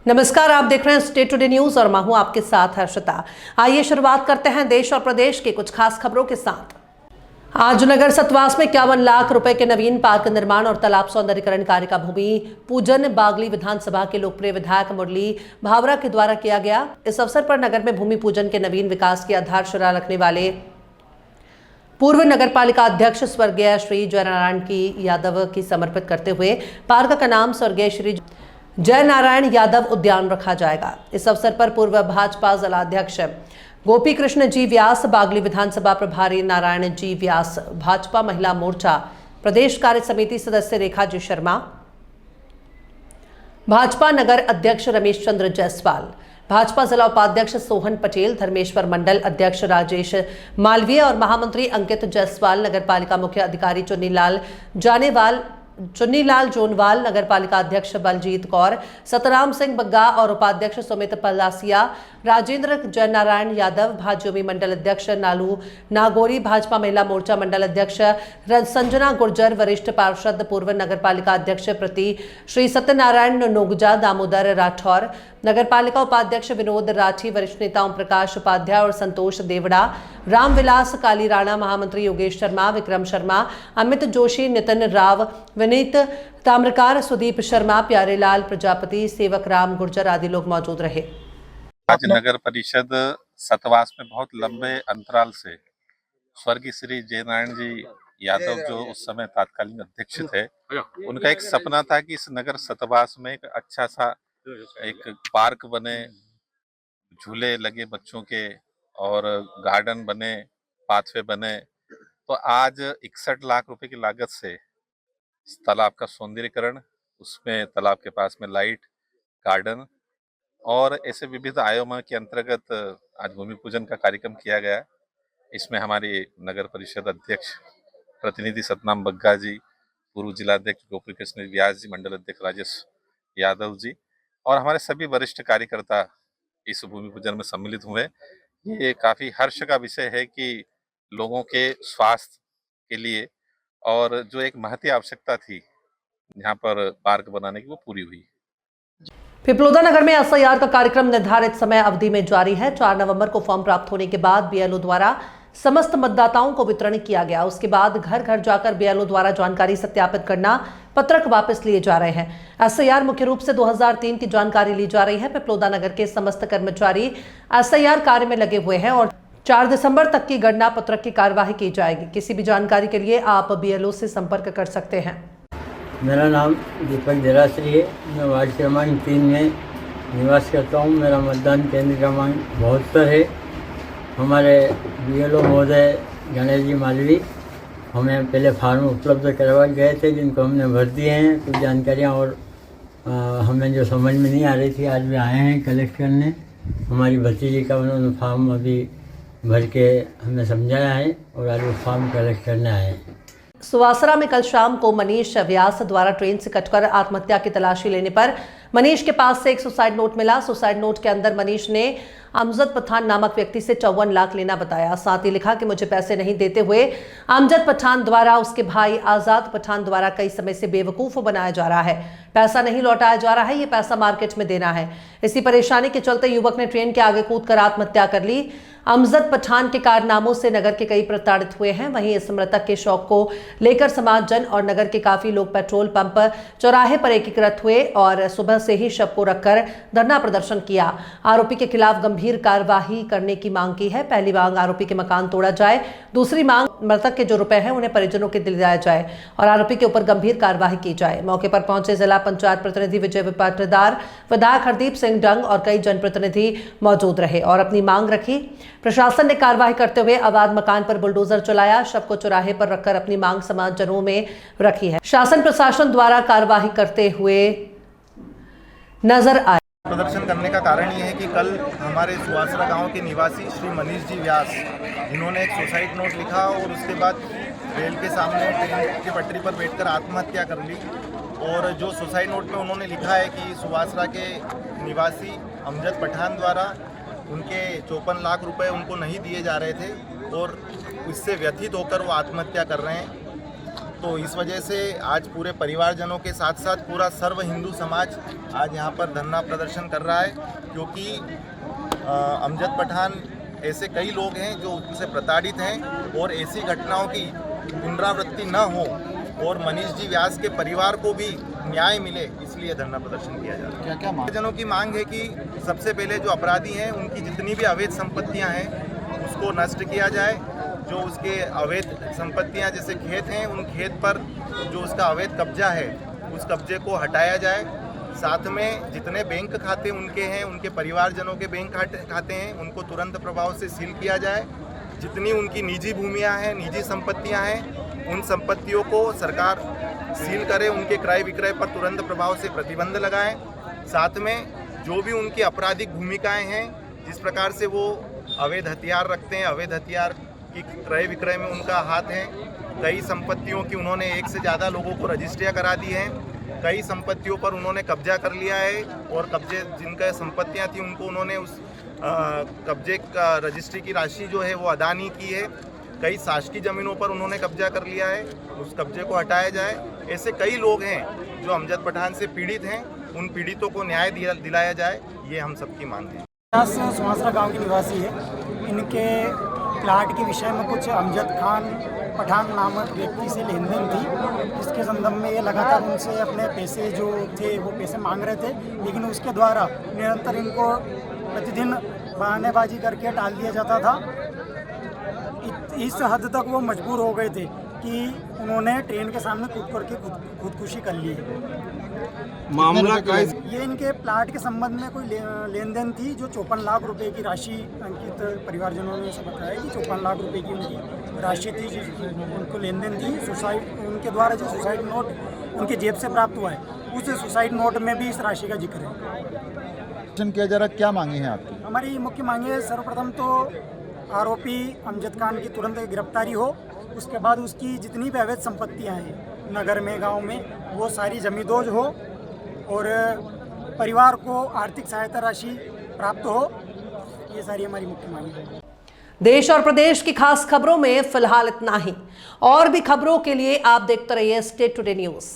नमस्कार, आप देख रहे हैं स्टेट टुडे न्यूज और मैं हूं आपके साथ हर्षिता। आइए शुरुआत करते हैं देश और प्रदेश के कुछ खास खबरों के साथ। आज नगर सतवास में 51 लाख रुपए के नवीन पार्क निर्माण और तालाब सौंदर्यीकरण कार्य का भूमि पूजन बागली विधानसभा के लोकप्रिय विधायक मुरली भावरा के द्वारा किया गया। इस अवसर पर नगर में भूमि पूजन के नवीन विकास की आधारशिला रखने वाले पूर्व नगरपालिका अध्यक्ष स्वर्गीय श्री जयनारायण की यादव की समर्पित करते हुए पार्क का नाम स्वर्गीय श्री जय नारायण यादव उद्यान रखा जाएगा। इस अवसर पर पूर्व भाजपा जिलाध्यक्ष गोपी कृष्ण जी व्यास, बागली विधानसभा प्रभारी नारायण जी व्यास, भाजपा महिला मोर्चा प्रदेश कार्य समिति सदस्य रेखा जी शर्मा, भाजपा नगर अध्यक्ष रमेश चंद्र जायसवाल, भाजपा जिला उपाध्यक्ष सोहन पटेल, धर्मेश्वर मंडल अध्यक्ष राजेश मालवीय और महामंत्री अंकित जायसवाल, नगरपालिका मुख्य अधिकारी चुन्नीलाल जोनवाल, नगरपालिका अध्यक्ष बलजीत कौर, सतराम सिंह बग्गा और उपाध्यक्ष सुमित पलासिया, राजेंद्र जयनारायण यादव, भाजयुमी मंडल अध्यक्ष नालू नागौरी, भाजपा महिला मोर्चा मंडल अध्यक्ष संजना गुर्जर, वरिष्ठ पार्षद पूर्व नगरपालिका अध्यक्ष प्रति श्री सत्यनारायण नोगजा, दामोदर राठौर, नगरपालिका उपाध्यक्ष विनोद राठी, वरिष्ठ नेता ओम प्रकाश उपाध्याय और संतोष देवड़ा, रामविलास काली राणा, महामंत्री योगेश शर्मा, विक्रम शर्मा, अमित जोशी, नितिन राव, विनीत ताम्रकार, सुदीप शर्मा, प्यारेलाल प्रजापति, सेवक राम गुर्जर आदि लोग मौजूद रहे। आज नगर परिषद सतवास में बहुत लंबे अंतराल से स्वर्गीय श्री जयनारायण जी यादव जो उस समय तात्कालीन अध्यक्ष थे, उनका एक सपना था कि इस नगर सतवास में एक अच्छा सा एक पार्क बने, झूले लगे बच्चों के और गार्डन बने, पाथवे बने। तो आज 61 लाख रुपए की लागत से तालाब का सौंदर्यीकरण, उसमें तालाब के पास में लाइट, गार्डन और ऐसे विविध आयामों के अंतर्गत आज भूमि पूजन का कार्यक्रम किया गया। इसमें हमारी नगर परिषद अध्यक्ष प्रतिनिधि सतनाम बग्गा जी, पूर्व जिलाध्यक्ष गोपी कृष्ण व्यास जी, मंडल अध्यक्ष राजेश यादव जी और हमारे सभी वरिष्ठ कार्यकर्ता इस भूमि पूजन में सम्मिलित हुए। ये काफी हर्ष का विषय है कि लोगों के स्वास्थ्य के लिए और जो एक महती आवश्यकता थी यहाँ पर पार्क बनाने की, वो पूरी हुई। पिपलोदा नगर में एसआईआर का कार्यक्रम निर्धारित समय अवधि में जारी है। 4 नवंबर को फॉर्म प्राप्त होने के बाद बीएलओ द्वारा समस्त मतदाताओं को वितरण किया गया। उसके बाद घर घर जाकर बीएलओ द्वारा जानकारी सत्यापित करना, पत्रक वापस लिए जा रहे हैं। एसआईआर मुख्य रूप से 2003 की जानकारी ली जा रही है। पिपलोदा नगर के समस्त कर्मचारी एसआईआर कार्य में लगे हुए हैं और 4 दिसंबर तक की गणना पत्रक की कार्यवाही की जाएगी। किसी भी जानकारी के लिए आप बीएलओ से संपर्क कर सकते हैं। मेरा नाम दीपक देराश्री है। मैं वार्ड क्रमांक 3 में निवास करता हूँ। मेरा मतदान केंद्र क्रमांक 72 है। हमारे बीएलओ महोदय गणेश जी मालवी हमें पहले फार्म उपलब्ध करवा गए थे, जिनको हमने भर दिए हैं। कुछ जानकारियाँ और हमें जो समझ में नहीं आ रही थी, आज भी आए हैं कलेक्ट करने। हमारी भतीजी का उन्होंने फार्म अभी भर के हमें समझाया है और आज वो फार्म कलेक्ट करने आए हैं। सुवासरा में कल शाम को मनीष व्यास द्वारा ट्रेन से कटकर आत्महत्या की तलाशी लेने पर मनीष के पास से एक सुसाइड नोट मिला। सुसाइड नोट के अंदर मनीष ने अमजद पठान नामक व्यक्ति से 54 लाख लेना बताया। साथ ही लिखा कि मुझे पैसे नहीं देते हुए अमजद पठान द्वारा उसके भाई आजाद पठान द्वारा कई समय से बेवकूफ बनाया जा रहा है। पैसा नहीं लौटाया जा रहा है, ये पैसा मार्केट में देना है। इसी परेशानी के चलते युवक ने ट्रेन के आगे कूदकर आत्महत्या कर ली। अमजद पठान के कारनामों से नगर के कई प्रताड़ित हुए हैं। वहीं इस मृतक के शौक को लेकर समाजजन और नगर के काफी लोग पेट्रोल पंप चौराहे पर एकीकृत हुए और सुबह से ही शव को रखकर धरना प्रदर्शन किया। आरोपी के खिलाफ गंभीर कार्रवाई करने की मांग की है। पहली मांग आरोपी के मकान तोड़ा जाए, दूसरी मांग मृतक के जो रुपए हैं उन्हें परिजनों के दिलाया जाए और आरोपी के ऊपर गंभीर कार्रवाई की जाए। मौके पर पहुंचे जिला पंचायत प्रतिनिधि विजय पाटीदार, विधायक हरदीप सिंह डंग और कई जनप्रतिनिधि मौजूद रहे और अपनी मांग रखी। प्रशासन ने कार्रवाई करते हुए अवैध मकान पर बुलडोजर चलाया। शव को चौराहे पर रखकर अपनी मांग समाजजनों में रखी है। शासन प्रशासन द्वारा कार्रवाई करते हुए नजर आए। प्रदर्शन करने का कारण ये है कि कल हमारे सुवासरा गांव के निवासी श्री मनीष जी व्यास, इन्होंने एक सुसाइड नोट लिखा और उसके बाद रेल के सामने ट्रेन की पटरी पर बैठकर आत्महत्या कर ली। और जो सुसाइड नोट में उन्होंने लिखा है कि सुवासरा के निवासी अमजद पठान द्वारा उनके 54 लाख रुपए उनको नहीं दिए जा रहे थे और इससे व्यथित होकर वो आत्महत्या कर रहे हैं। तो इस वजह से आज पूरे परिवारजनों के साथ साथ पूरा सर्व हिंदू समाज आज यहाँ पर धरना प्रदर्शन कर रहा है, क्योंकि अमजद पठान ऐसे कई लोग हैं जो उनसे प्रताड़ित हैं और ऐसी घटनाओं की पुनरावृत्ति न हो और मनीष जी व्यास के परिवार को भी न्याय मिले, इसलिए धरना प्रदर्शन किया जा रहा है। क्या क्या जनों की मांग है कि सबसे पहले जो अपराधी हैं उनकी जितनी भी अवैध संपत्तियां हैं उसको नष्ट किया जाए। जो उसके अवैध संपत्तियां जैसे खेत हैं, उन खेत पर जो उसका अवैध कब्जा है उस कब्जे को हटाया जाए। साथ में जितने बैंक खाते उनके हैं, उनके परिवारजनों के बैंक खाते हैं, उनको तुरंत प्रभाव से सील किया जाए। जितनी उनकी निजी भूमियां हैं, निजी संपत्तियां हैं, उन संपत्तियों को सरकार सील करे, उनके क्रय विक्रय पर तुरंत प्रभाव से प्रतिबंध लगाएं। साथ में जो भी उनकी आपराधिक भूमिकाएं हैं, जिस प्रकार से वो अवैध हथियार रखते हैं, अवैध हथियार की क्रय विक्रय में उनका हाथ है। कई संपत्तियों की उन्होंने एक से ज़्यादा लोगों को रजिस्ट्रियाँ करा दी हैं। कई संपत्तियों पर उन्होंने कब्जा कर लिया है और कब्जे जिनका संपत्तियां थी उनको उन्होंने उस कब्जे का रजिस्ट्री की राशि जो है वो अदा नहीं की है। कई शासकीय ज़मीनों पर उन्होंने कब्जा कर लिया है, उस कब्जे को हटाया जाए। ऐसे कई लोग हैं जो अमजद पठान से पीड़ित हैं, उन पीड़ितों को न्याय दिलाया जाए, ये हम सबकी मांग है। सुहासरा गांव के निवासी है। इनके प्लाट के विषय में कुछ अमजद पठान नामक व्यक्ति से लेन देन थी, जिसके संदर्भ में ये लगातार उनसे अपने पैसे जो थे वो पैसे मांग रहे थे, लेकिन उसके द्वारा निरंतर इनको प्रतिदिन बहानेबाजी करके टाल दिया जाता था। इस हद तक वो मजबूर हो गए थे कि उन्होंने ट्रेन के सामने कूद करके खुदकुशी कर ली। मामला क्या है? ये इनके प्लाट के संबंध में कोई लेन देन थी, जो 54 लाख रुपए की राशि अंकित परिवारजनों ने से बताया कि 54 लाख रुपए की उनकी राशि थी, उनको लेन देन थी। उनके द्वारा जो सुसाइड नोट उनकी जेब से प्राप्त हुआ है, उस सुसाइड नोट में भी इस राशि का जिक्र है। किया जा रहा, क्या मांगे हैं आपकी? हमारी मुख्य मांगे है, सर्वप्रथम तो आरोपी अमजद खान की तुरंत गिरफ्तारी हो, उसके बाद उसकी जितनी भी अवैध संपत्तियां हैं नगर में, गांव में, वो सारी जमींदोज हो और परिवार को आर्थिक सहायता राशि प्राप्त हो। ये सारी हमारी मुख्य मांग है। देश और प्रदेश की खास खबरों में फिलहाल इतना ही। और भी खबरों के लिए आप देखते रहिए स्टेट टुडे न्यूज़।